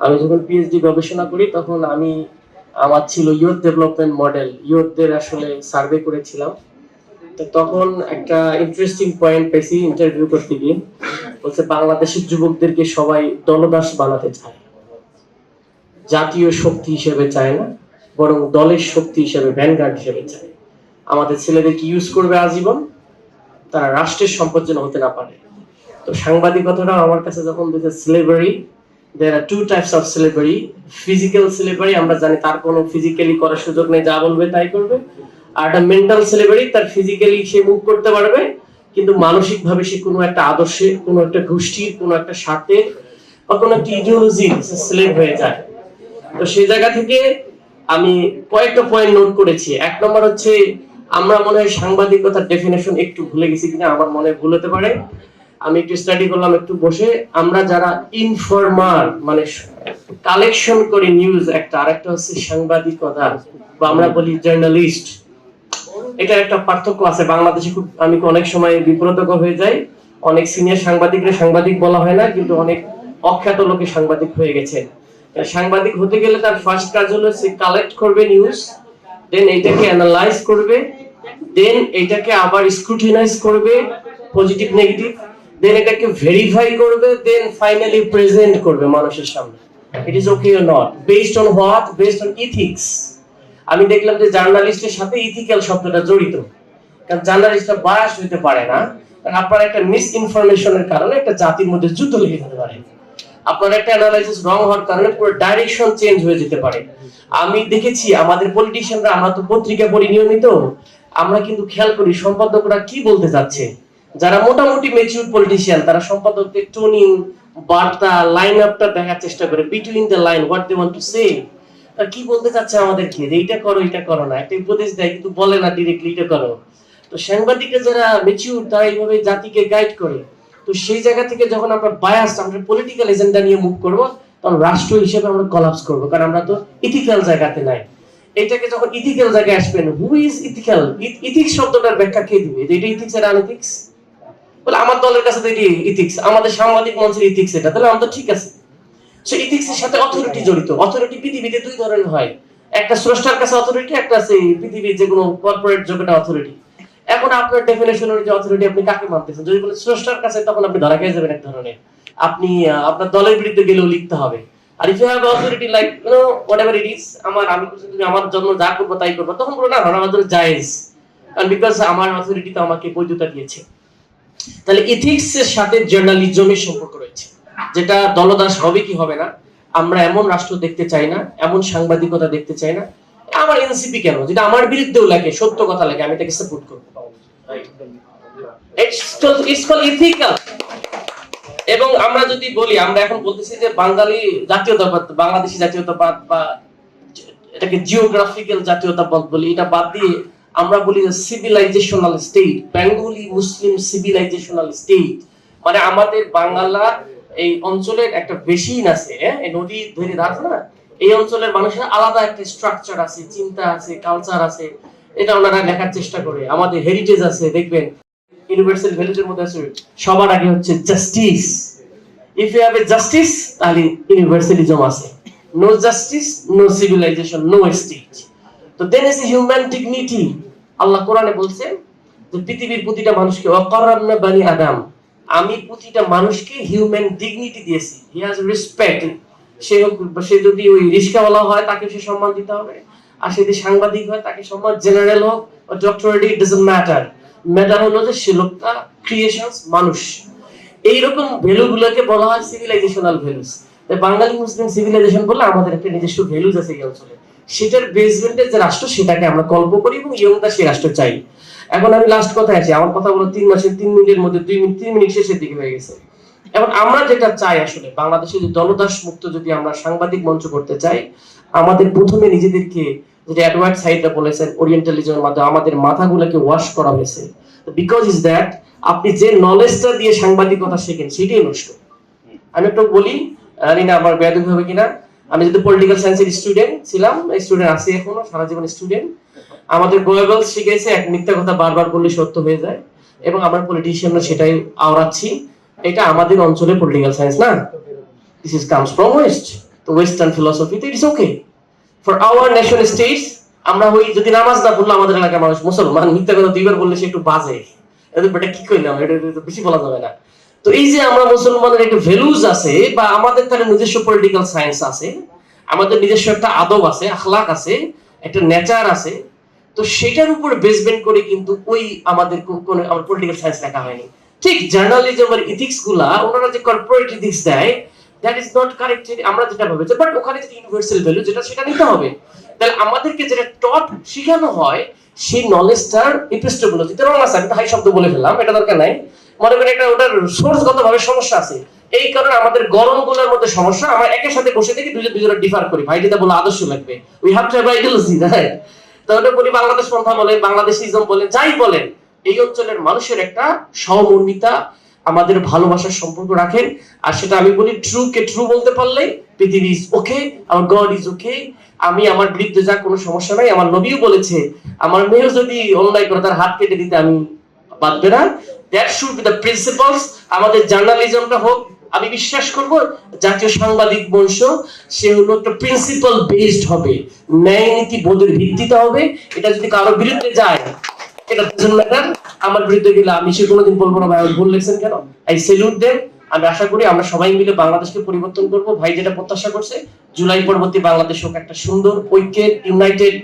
আমি যখন পিএইচডি গবেষণা করি তখন আমার ছিল ইয়ুথ ডেভেলপমেন্ট মডেল, ইয়ুথদের আসলে সার্ভে করেছিলাম। তো তখন একটা ইন্টারেস্টিং পয়েন্ট পেয়েছি ইন্টারভিউ করতে গিয়ে, বলছে বাংলাদেশের যুবকদেরকে সবাই দলদাস বানাতে চায়, জাতীয় শক্তি হিসেবে চায় না, বরং দলের শক্তি হিসেবে, ভ্যানগার্ড হিসেবে চায়। আমাদের ছেলেদেরকে ইউজ করবে আজীবন, তারা রাষ্ট্রের সম্পদ যেন হতে না পারে। তো সাংবাদিকতাটা আমার কাছে যখন দেখে slavery, there are two types of slavery. Physical slavery, আমরা জানি তার কোনো ফিজিক্যালি করার সুযোগ নেই, যা বলবে তাই করবে। আর একটা মেন্টাল স্লেভারি, তার ফিজিক্যালি সে মুভ করতে পারবে, কিন্তু মানসিক ভাবে সে কোনো একটা আদর্শে, কোনো একটা গোষ্ঠীর, কোনো একটা স্বার্থের বা কোনো একটা ইডিওলজির স্লেভ হয়ে যায়। তো সেই জায়গা থেকে আমি কয়েকটা পয়েন্ট নোট করেছি। এক নম্বর হচ্ছে, আমরা মনে হয় সাংবাদিকতার ডেফিনেশন একটু ভুলে গেছি কিনা, আমার মনে ভুল হতে পারে। আমি একটু স্টাডি করলাম একটু বসে, আমরা যারা ইনফরমার মানে কালেকশন করি নিউজ একটা, আরেকটা হচ্ছে সাংবাদিকতা বা আমরা বলি জার্নালিস্ট। এটা একটা পার্থক্য আছে বাংলাদেশে। খুব আমি অনেক সময় বিব্রতকর হয়ে যাই, অনেক সিনিয়র সাংবাদিকরা সাংবাদিক বলা হয় না, কিন্তু অনেক অখ্যাত লোকে সাংবাদিক হয়ে গেছে। সাংবাদিক হতে গেলে তার ফার্স্ট কাজ হলো সে কালেক্ট করবে নিউজ, দেন এইটাকে অ্যানালাইজ করবে, দেন এইটাকে আবার স্ক্রুটিনাইজ করবে, পজিটিভ নেগেটিভ, দেন এটাকে ভেরিফাই করবে, দেন ফাইনালি প্রেজেন্ট করবে মানুষের সামনে। It is okay or not, based on what? Based on ethics. আমি দেখলাম যে জার্নালিস্টের সাথে ইথিক্যাল শব্দটা জড়িত, কারণ জার্নালিস্টরা বায়াস হতে পারে না। কারণ আপনার একটা মিস ইনফরমেশনের কারণে একটা জাতির মধ্যে যুদ্ধ লেগে যেতে পারে, আপনার একটা অ্যানালাইসিস রং হওয়ার কারণে পুরো ডাইরেকশন চেঞ্জ হয়ে যেতে পারে। আমি দেখেছি আমাদের পলিটিশিয়ানরা, আমরা তো পত্রিকা পড়ি নিয়মিত, আমরা কিন্তু খেয়াল করি সম্পাদকরা কি বলতে যাচ্ছে। যারা মোটামুটি ম্যাচিউর পলিটিশিয়ান, তারা সম্পাদকদের টোনিং, বার্তা, লাইন আপটা দেখার চেষ্টা করে, between the line what they want to say. আর কি বলতে চাচ্ছে আমাদেরকে, যে এইটা করো এটা করো না, একটা উপদেশ দেয় কিন্তু বলে না ডিরেক্টলি এটা করো। তো সাংবাদিকরা যারা ম্যাচিউর, তারা এইভাবে জাতিকে গাইড করে। তো সেই জায়গা থেকে যখন আমরা বায়াস, আমরা পলিটিক্যাল এজেন্ডা নিয়ে মুভ করব, তখন রাষ্ট্র হিসেবে আমরা কলাপস করব, কারণ আমরা তো ইথিক্যাল জায়গাতে নাই। এইটাকে যখন ইথিক্যাল জায়গায় আসবেন, হু ইজ ইথিক্যাল? ইথিক্স শব্দটার ব্যাখ্যা কে দিবে? এটা ইথিক্স আর আনইথিক্স? বলে আমার দলের কাছে তো এটি ইথিক্স, আমাদের সাংবাদিক মঞ্চের ইথিক্স এটা, তাহলে আমরা তো ঠিক আছে। সো ইথিক্সের সাথে অথরিটি জড়িত। অথরিটি পৃথিবীতে দুই ধরনের হয়, একটা স্রষ্টার কাছে অথরিটি, একটা আছে পৃথিবীর যে কোনো কর্পোরেট জগতে অথরিটি। এখন আপনার ডেফিনেশন অনুযায়ী অথরিটি আপনি কাকে মানতেছেন? যদি বলে স্রষ্টার কাছে, তখন আপনি ধরা খেয়ে যাবেন এক ধরনের, আপনি আপনার দলের বিরুদ্ধে গেলেও লিখতে হবে। আর if you have authority like whatever it is, আমি তুমি আমার জন্য যা করবো তাই করবো, তখন বলো না আমাদের জায়েজ, কারণ বিকজ আমার অথরিটি তো আমাকে বৈধতা দিয়েছে। তাহলে ইথিক্স এর সাথে জার্নালিজমের সম্পর্ক রয়েছে, যেটা দলদাস হবে কি হবে না। আমরা এমন রাষ্ট্র দেখতে চাই না, এমন সাংবাদিকতা দেখতে চাই না। আমার এনসিপি কেন, যেটা আমার বিরুদ্ধেও লাগে, সত্য কথা লাগে, আমি তাকে সাপোর্ট করব। It's called ethical. এবং আমরা যদি বলি, আমরা এখন বলতেছি যে বাঙালি জাতীয়তাবাদ, বাংলাদেশি জাতীয়তাবাদ, বা এটাকে জিওগ্রাফিক্যাল জাতীয়তাবাদ বলি, এটা বাদ দিয়ে আমরা বলি সিভিলাইজেশনাল স্টেট, বেঙ্গলি মুসলিম সিভিলাইজেশনাল স্টেট। মানে আমাদের বাংলা এই অঞ্চলের একটা বেশিন আছে, এই নদী ধরে রাখ না, এই অঞ্চলের মানুষের আলাদা একটা স্ট্রাকচার আছে, চিন্তা আছে, কালচার আছে, এটা ওনারা লেখার চেষ্টা করে। আমাদের হেরিটেজ আছে, দেখবেন ইউনিভার্সাল ভ্যালুজের মধ্যে আছে সবার আগে হচ্ছে justice. If you have a justice, তাহলে ইউনিভার্সালিজম আছে। No justice, no civilization, no state. তো then is human dignity. Allah কোরআনে বলছেন যে পৃথিবীর প্রতিটা মানুষকে ওয়াকারামনা বানি আদম, আমি প্রতিটা মানুষকে হিউম্যান ডিগনিটি দিয়েছি। He has respect. সে যদি ওই রিস্কাওয়ালা হয়, তাকে সে সম্মান দিতে হবে। আর সে যদি সাংবাদিক হয়, তাকে সম্মান, জেনারেল হোক বা doctorate, it doesn't matter. Matter হলো যে সে লোকটা ক্রিয়েশনস, মানুষ। এইরকম ভ্যালু গুলোকে বলা হয় সিভিলাইজেশনাল ভ্যালুস। বাঙালি মুসলিম সিভিলাইজেশন বলে আমাদের একটা নিজস্ব ভ্যালুস আছে এই অঞ্চলে, সেটার বেসমেন্টের যে রাষ্ট্র, সেটাকে আমরা কল্প করি এবং ইয়ংটা সেই রাষ্ট্র চাই। এখন আমি লাস্ট কথায় আছি, আমার কথা বলো 3 মাসের 3 মিনিটের মধ্যে 3 মিনিট শেষের দিকে হয়ে গেছে। এখন আমরা যেটা চাই আসলে, বাংলাদেশে যে দলদাস মুক্ত যদি আমরা সাংবাদিক মঞ্চ করতে চাই, আমাদের প্রথমে নিজেদেরকে, যেটা এডওয়ার্ড সাইডরা বলেছেন, ওরিয়েন্টালিজমের মাধ্যমে আমাদের মাথাগুলোকে ওয়াশ করা হয়েছে। বিকজ ইজ দ্যাট আপনি যে নলেজটা দিয়ে সাংবাদিকতা শেখেন, সেটাই নষ্ট। আমি একটু বলি, জানি না আমার বেয়াদবি হবে কিনা, আমি যদি পলিটিক্যাল সায়েন্সের স্টুডেন্ট ছিলাম, স্টুডেন্ট আছি এখনো, সারা জীবন স্টুডেন্ট। আমাদের গোয়েবলস শিখেছে এক মিথ্যা কথা বারবার বললে সত্য হয়ে যায়, এবং আমরা পলিটিশিয়ানরা সেটাই আওড়াচ্ছি। এটা আমাদের অঞ্চলে পলিটিক্যাল সায়েন্স না, this is comes from West. তো ওয়েস্টার্ন ফিলসফি, তো it's okay for our nation states. আমরা ওই যদি নামাজ না পড়লে আমাদের এলাকার মানুষ মুসলমান, মিথ্যা কথা দুইবার বললে সে একটু বাজে, এটা কি কইলাম, এটা বেশি বলা যাবে না। তো এই যে আমরা মুসলমানের একটা ভ্যালুজ আছে, বা আমাদের তার নিজস্ব পলিটিক্যাল সায়েন্স আছে, আমাদের নিজস্ব একটা আদব আছে, আখলাক আছে, একটা নেচার আছে, তো সেটার উপর বেসমেন্ট করে কিন্তু ওই আমাদের কোন আমার পলিটিক্যাল সায়েন্স লেখা হয়নি। ঠিক জার্নালিজম আর ইথিক্স গুলা ওনারা যে কর্পোরেট ইথিক্স দেয়, দ্যাট ইজ নট কারেক্ট আমরা যেটা ভেবেছি, বাট ওখানে যে ইউনিভার্সাল ভ্যালু যেটা সেটা নিতে হবে। তাহলে আমাদেরকে যেটা টট শেখানো হয় সেই নলেজটার এপিস্টেমোলজিতে রং আছে। আমি হাই শব্দ বলে ফেললাম, এটা দরকার নাই। মনে করেন একটা ওটার সোর্সগত ভাবে সমস্যা আছে, এই কারণে আমাদের গরম গুলোর মধ্যে সমস্যা। আমরা একের সাথে বসে থেকে দুজনে ডিফার করি, ভাই যেটা বলে আদর্শ লাগবে, we have to have ideology, right? তো ওটা বলি বাংলাদেশ পন্থা বলেন, বাংলাদেশিজম বলেন, যাই বলেন, এই অঞ্চলের মানুষের একটা সহমর্মিতা, আমাদের ভালোবাসার সম্পর্ক রাখেন। আর সেটা আমি বলি ট্রু কে ট্রু বলতে পারলে পৃথিবী ইজ ওকে, আমার গড ইজ ওকে। আমি আমার বিরুদ্ধে যা কোনো সমস্যা নাই, আমার নবীও বলেছে আমার মেয়েও যদি অন্যায় করে তার হাত কেটে দিতে আমি বাঁধবে না। That should be the principles. আমাদের জার্নালিজমটা হোক, আমি বিশ্বাস করব জাতীয় সাংবাদিক মঞ্চ সে হলো একটা প্রিন্সিপাল বেসড হবে, ন্যায় নীতি বোধের ভিত্তিতে হবে। এটা যদি কারোর বিরুদ্ধে যায়, এটা ডাজন্ট ম্যাটার। আমার বিরুদ্ধে গেলে আমি সে কোনোদিন বলবো না ভাই আপনি ভুল লিখছেন কেন। I salute them. আমি আশা করি আমরা সবাই মিলে বাংলাদেশকে পরিবর্তন করব। ভাই যেটা প্রত্যাশা করছে, জুলাই পরবর্তী বাংলাদেশ হোক একটা সুন্দর ঐক্যের, ইউনাইটেড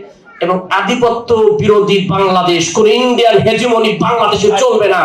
এবং আধিপত্য বিরোধী বাংলাদেশ। কোন ইন্ডিয়ান হেজিমনি বাংলাদেশে চলবে না।